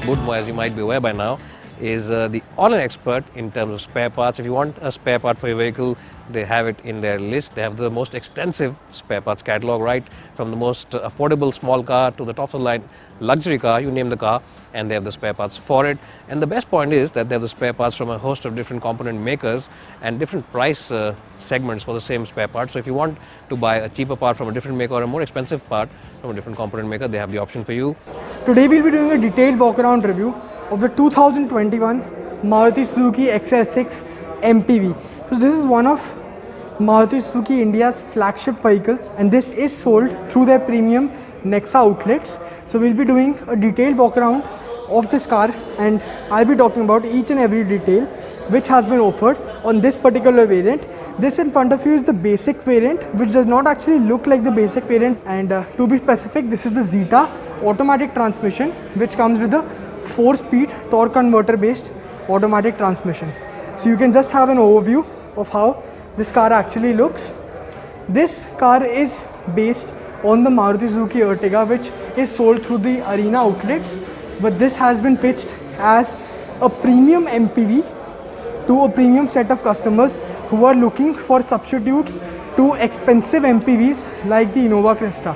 Budmo, as you might be aware by now, is the online expert in terms of spare parts. If you want a spare part for your vehicle, they have it in their list. They have the most extensive spare parts catalog, right from the most affordable small car to the top of the line luxury car, you name the car, and they have the spare parts for it. And the best point is that they have the spare parts from a host of different component makers and different price segments for the same spare part. So if you want to buy a cheaper part from a different maker or a more expensive part from a different component maker, they have the option for you. Today we'll be doing a detailed walk-around review of the 2021 Maruti Suzuki XL6 MPV. So this is one of Maruti Suzuki India's flagship vehicles, and this is sold through their premium Nexa outlets. So we'll be doing a detailed walk-around of this car, and I'll be talking about each and every detail which has been offered on this particular variant. This in front of you is the basic variant, which does not actually look like the basic variant, and to be specific, this is the Zeta automatic transmission, which comes with a 4-speed torque converter based automatic transmission. So you can just have an overview of how this car actually looks. This car is based on the Maruti Suzuki Ertiga, which is sold through the Arena outlets, but this has been pitched as a premium MPV to a premium set of customers who are looking for substitutes to expensive MPVs like the Innova Cresta.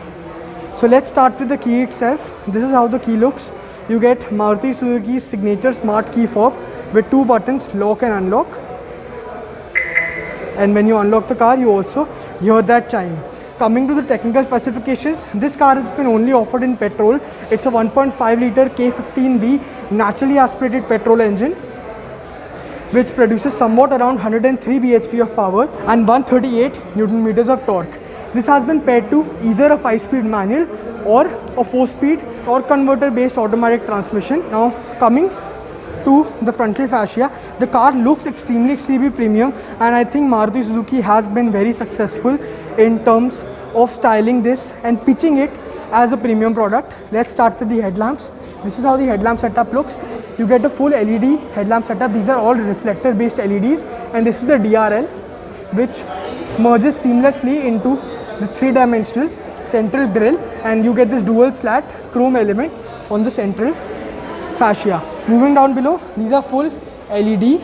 So let's start with the key itself. This is how the key looks. You get Maruti Suzuki's signature smart key fob with 2 buttons, lock and unlock. And when you unlock the car, you also hear that chime. Coming to the technical specifications, this car has been only offered in petrol. It's a 1.5 litre K15B naturally aspirated petrol engine, which produces somewhat around 103 bhp of power and 138 Newton meters of torque. This has been paired to either a 5-speed manual or a 4-speed torque converter based automatic transmission. Now coming to the frontal fascia, the car looks extremely premium, and I think Maruti Suzuki has been very successful in terms of styling this and pitching it as a premium product. Let's start with the headlamps. This is how the headlamp setup looks. You get a full LED headlamp setup. These are all reflector based LEDs, and this is the DRL, which merges seamlessly into the 3-dimensional central grille, and you get this dual slat chrome element on the central fascia. Moving down below, these are full LED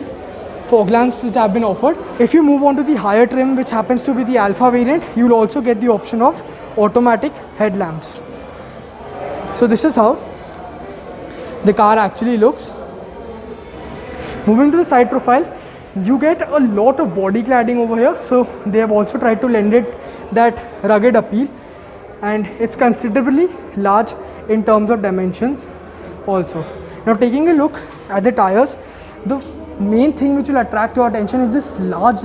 fog lamps which have been offered. If you move on to the higher trim, which happens to be the Alpha variant, you will also get the option of automatic headlamps. So this is how the car actually looks. Moving to the side profile, you get a lot of body cladding over here. So they have also tried to lend it that rugged appeal, and it's considerably large in terms of dimensions also. Now taking a look at the tires, the main thing which will attract your attention is this large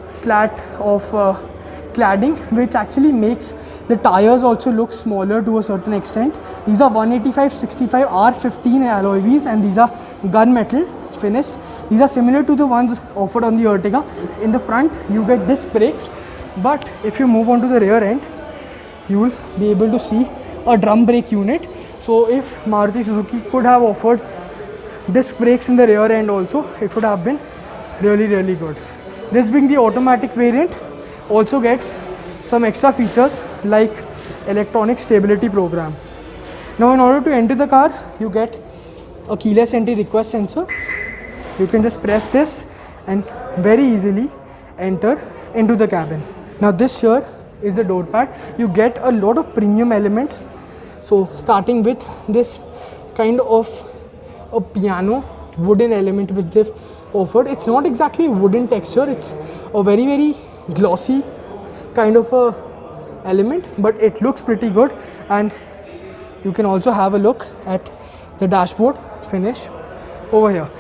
slat of cladding, which actually makes the tires also look smaller to a certain extent. These are 185/65 R15 alloy wheels, and these are gunmetal finished. These are similar to the ones offered on the Ertiga. In the front you get disc brakes, but if you move on to the rear end, you will be able to see a drum brake unit. So if Maruti Suzuki could have offered disc brakes in the rear end also, it would have been really good. This being the automatic variant, also gets some extra features like electronic stability program. Now in order to enter the car, you get a keyless entry request sensor. You can just press this and very easily enter into the cabin. Now this here is the door pad. You get a lot of premium elements. So starting with this kind of a piano wooden element which they've offered. It's not exactly wooden texture, it's a very glossy kind of a element, but it looks pretty good. And you can also have a look at the dashboard finish over here.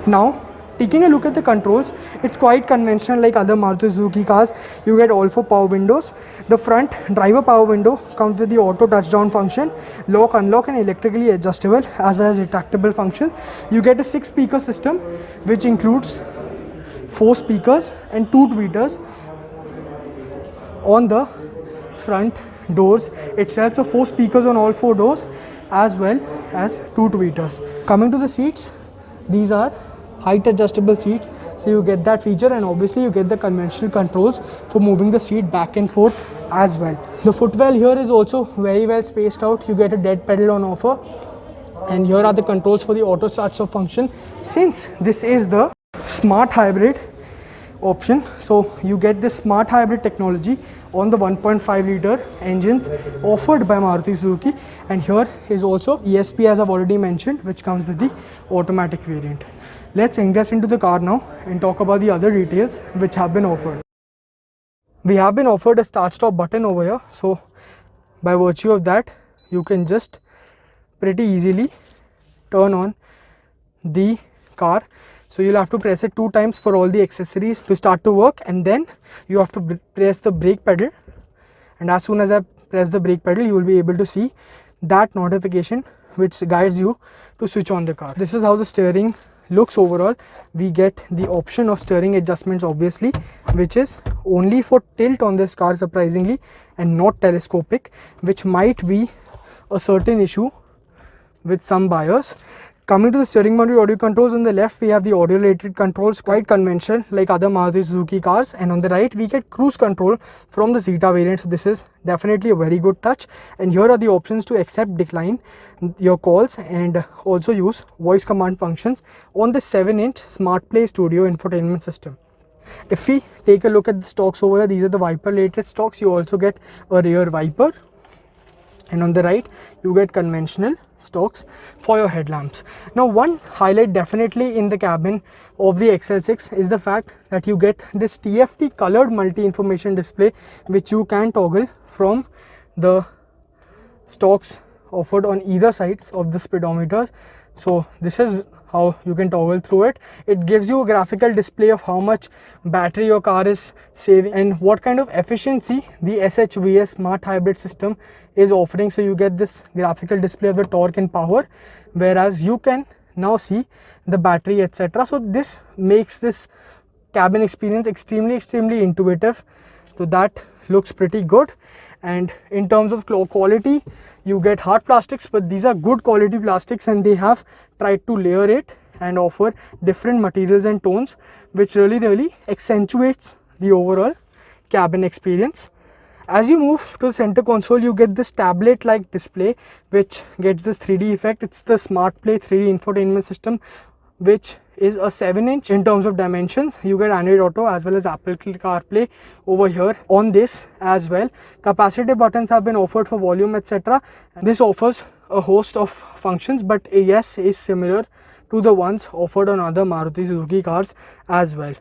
Now taking a look at the controls, it's quite conventional like other Maruti Suzuki cars. You get all 4 power windows. The front driver power window comes with the auto touchdown function, lock, unlock and electrically adjustable as well as retractable function. You get a 6-speaker system which includes 4 speakers and 2 tweeters on the front doors itself. So 4 speakers on all 4 doors as well as 2 tweeters. Coming to the seats, these are height adjustable seats, so you get that feature, and obviously you get the conventional controls for moving the seat back and forth as well. The footwell here is also very well spaced out. You get a dead pedal on offer And here are the controls for the auto start stop function. Since this is the smart hybrid option, so you get this smart hybrid technology on the 1.5 liter engines offered by Maruti Suzuki. And here is also ESP, as I've already mentioned, which comes with the automatic variant. Let's ingress into the car now and talk about the other details which have been offered. We have been offered a start stop button over here, so by virtue of that you can just pretty easily turn on the car. So you'll have to press it 2 times for all the accessories to start to work, and then you have to press the brake pedal, and as soon as I press the brake pedal you will be able to see that notification which guides you to switch on the car. This is how the steering looks overall. We get the option of steering adjustments obviously, which is only for tilt on this car surprisingly, and not telescopic, which might be a certain issue with some buyers. Coming to the steering mounted audio controls, on the left we have the audio related controls, quite conventional like other Maruti Suzuki cars, and on the right we get cruise control from the Zeta variant. So this is definitely a very good touch, and here are the options to accept, decline your calls, and also use voice command functions on the 7-inch Smart Play Studio infotainment system. If we take a look at the stocks over here, these are the wiper related stocks. You also get a rear wiper, and on the right you get conventional stocks for your headlamps. Now one highlight definitely in the cabin of the XL6 is the fact that you get this TFT colored multi-information display, which you can toggle from the stocks offered on either sides of the speedometers. So this is how you can toggle through it. It gives you a graphical display of how much battery your car is saving and what kind of efficiency the SHVS smart hybrid system is offering. So you get this graphical display of the torque and power, whereas you can now see the battery, etc. So this makes this cabin experience extremely intuitive. So that looks pretty good. And in terms of quality, you get hard plastics, but these are good quality plastics, and they have tried to layer it and offer different materials and tones, which really accentuates the overall cabin experience. As you move to the center console, you get this tablet like display which gets this 3D effect. It's the Smart Play 3D infotainment system, which is a 7-inch in terms of dimensions. You get Android Auto as well as Apple CarPlay over here on this as well. Capacitive buttons have been offered for volume, etc. This offers a host of functions, but yes, is similar to the ones offered on other Maruti Suzuki cars as well.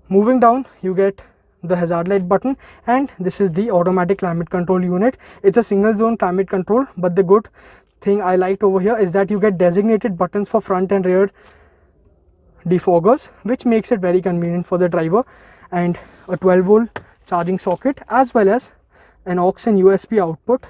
Moving down, you get the hazard light button, and this is the automatic climate control unit. It's a single zone climate control, but the good thing I liked over here is that you get designated buttons for front and rear defoggers, which makes it very convenient for the driver, and a 12-volt charging socket as well as an aux and USB output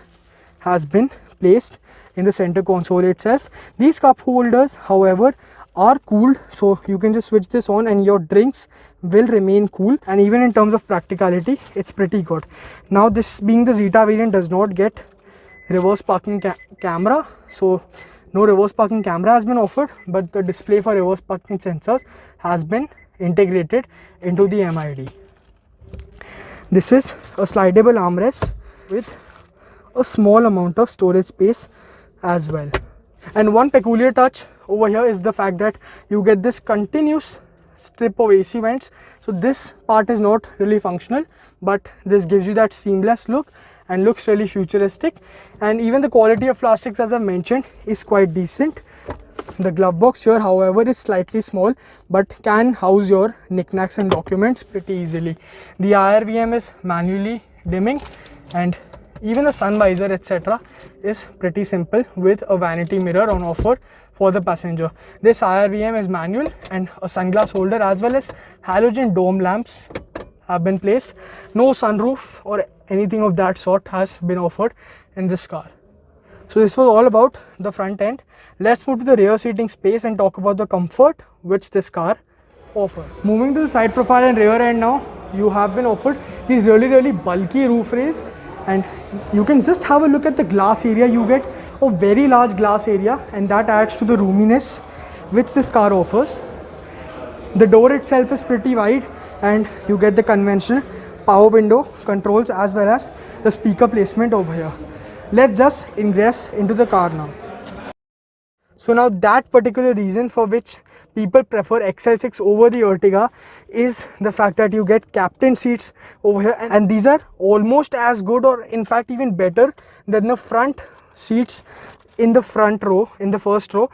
has been placed in the center console itself. These cup holders, however, are cooled, so you can just switch this on and your drinks will remain cool, and even in terms of practicality it's pretty good. Now, this being the Zeta variant does not get reverse parking camera, so no reverse parking camera has been offered, but the display for reverse parking sensors has been integrated into the MID. This is a slidable armrest with a small amount of storage space as well. And one peculiar touch over here is the fact that you get this continuous strip of AC vents. So this part is not really functional, but this gives you that seamless look and looks really futuristic. And even the quality of plastics, as I mentioned, is quite decent. The glove box here, however, is slightly small, but can house your knickknacks and documents pretty easily. The IRVM is manually dimming, and even the sun visor, etc. is pretty simple with a vanity mirror on offer for the passenger. This IRVM is manual, and a sunglass holder as well as halogen dome lamps have been placed. No sunroof or anything of that sort has been offered in this car. So this was all about the front end. Let's move to the rear seating space and talk about the comfort which this car offers. Moving to the side profile and rear end now, you have been offered these really bulky roof rails, and you can just have a look at the glass area. You get a very large glass area, and that adds to the roominess which this car offers. The door itself is pretty wide, and you get the conventional power window controls as well as the speaker placement over here. Let's just ingress into the car now. So now that particular reason for which people prefer XL6 over the Ertiga is the fact that you get captain seats over here, and these are almost as good, or in fact even better than the front seats in the front row, in the first row.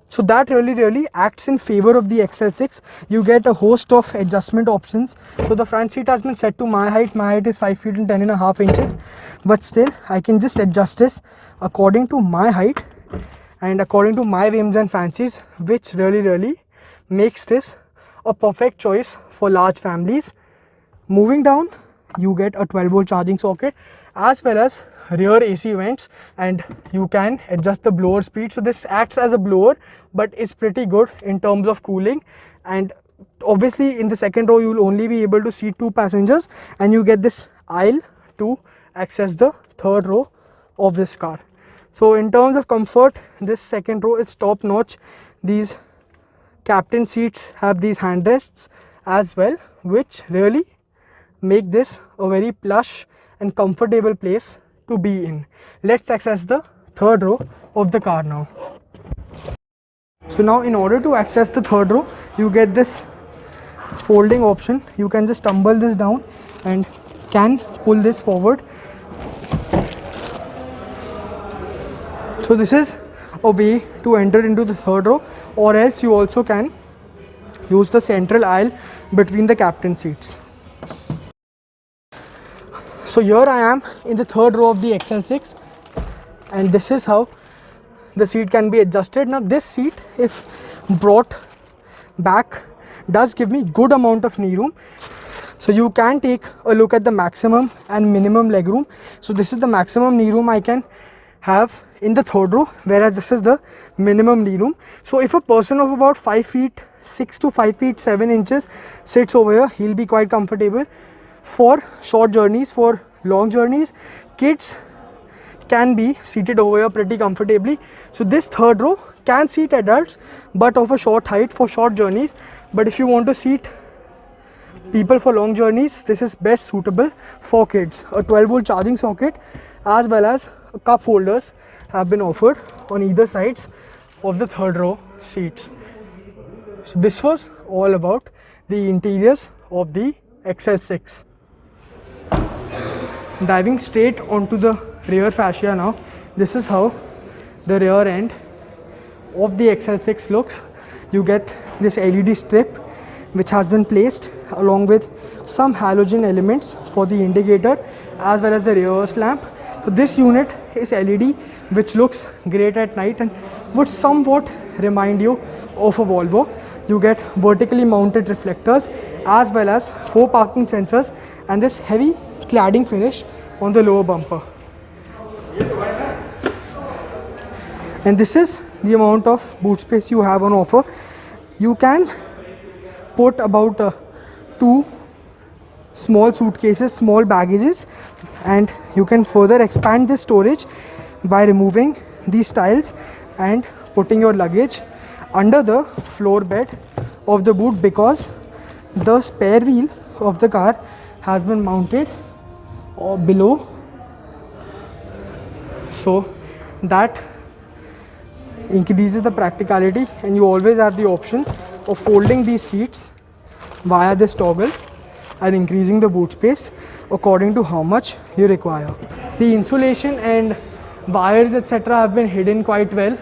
So that really acts in favor of the XL6. You get a host of adjustment options. So the front seat has been set to my height. My height is 5 feet and 10.5 inches, but still I can just adjust this according to my height and according to my whims and fancies, which really makes this a perfect choice for large families. Moving down, you get a 12-volt charging socket as well as rear AC vents, and you can adjust the blower speed. So this acts as a blower but is pretty good in terms of cooling. And obviously in the second row you will only be able to seat 2 passengers, and you get this aisle to access the third row of this car. So in terms of comfort, this second row is top notch. These captain seats have these handrests as well, which really make this a very plush and comfortable place to be in. Let's access the third row of the car now. So now in order to access the third row, you get this folding option. You can just tumble this down and can pull this forward. So this is a way to enter into the third row, or else you also can use the central aisle between the captain seats. So here I am in the third row of the XL6, and this is how the seat can be adjusted. Now this seat, if brought back, does give me good amount of knee room. So you can take a look at the maximum and minimum leg room. So this is the maximum knee room I can have in the third row, whereas this is the minimum knee room. So if a person of about 5 feet 6 to 5 feet 7 inches sits over here, he'll be quite comfortable. For short journeys, for long journeys, kids can be seated over here pretty comfortably. So this third row can seat adults but of a short height for short journeys. But if you want to seat people for long journeys, this is best suitable for kids. A 12-volt charging socket as well as cup holders have been offered on either sides of the third row seats. So this was all about the interiors of the XL6. Diving straight onto the rear fascia now, this is how the rear end of the XL6 looks. You get this LED strip which has been placed along with some halogen elements for the indicator as well as the reverse lamp. So this unit is LED, which looks great at night and would somewhat remind you of a Volvo. You get vertically mounted reflectors as well as 4 parking sensors and this heavy cladding finish on the lower bumper. And this is the amount of boot space you have on offer. You can put about 2 small suitcases, small baggages, and you can further expand this storage by removing these tiles and putting your luggage under the floor bed of the boot, because the spare wheel of the car has been mounted below, so that increases the practicality, and you always have the option of folding these seats via this toggle and increasing the boot space according to how much you require. The insulation and wires etc. have been hidden quite well,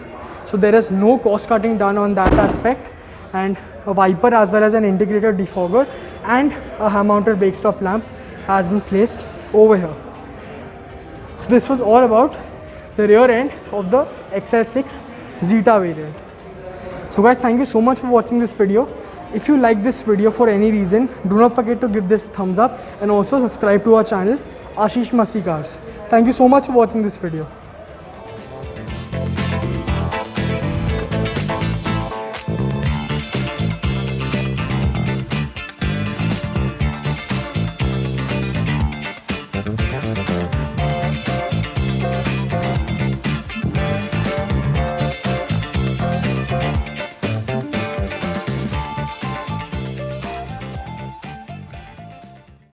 so there is no cost cutting done on that aspect, and a wiper as well as an indicator defogger and a hand mounted brake stop lamp has been placed over here. So this was all about the rear end of the XL6 Zeta variant. So guys, thank you so much for watching this video. If you like this video for any reason, do not forget to give this a thumbs up and also subscribe to our channel Ashish Masi Cars. Thank you so much for watching this video.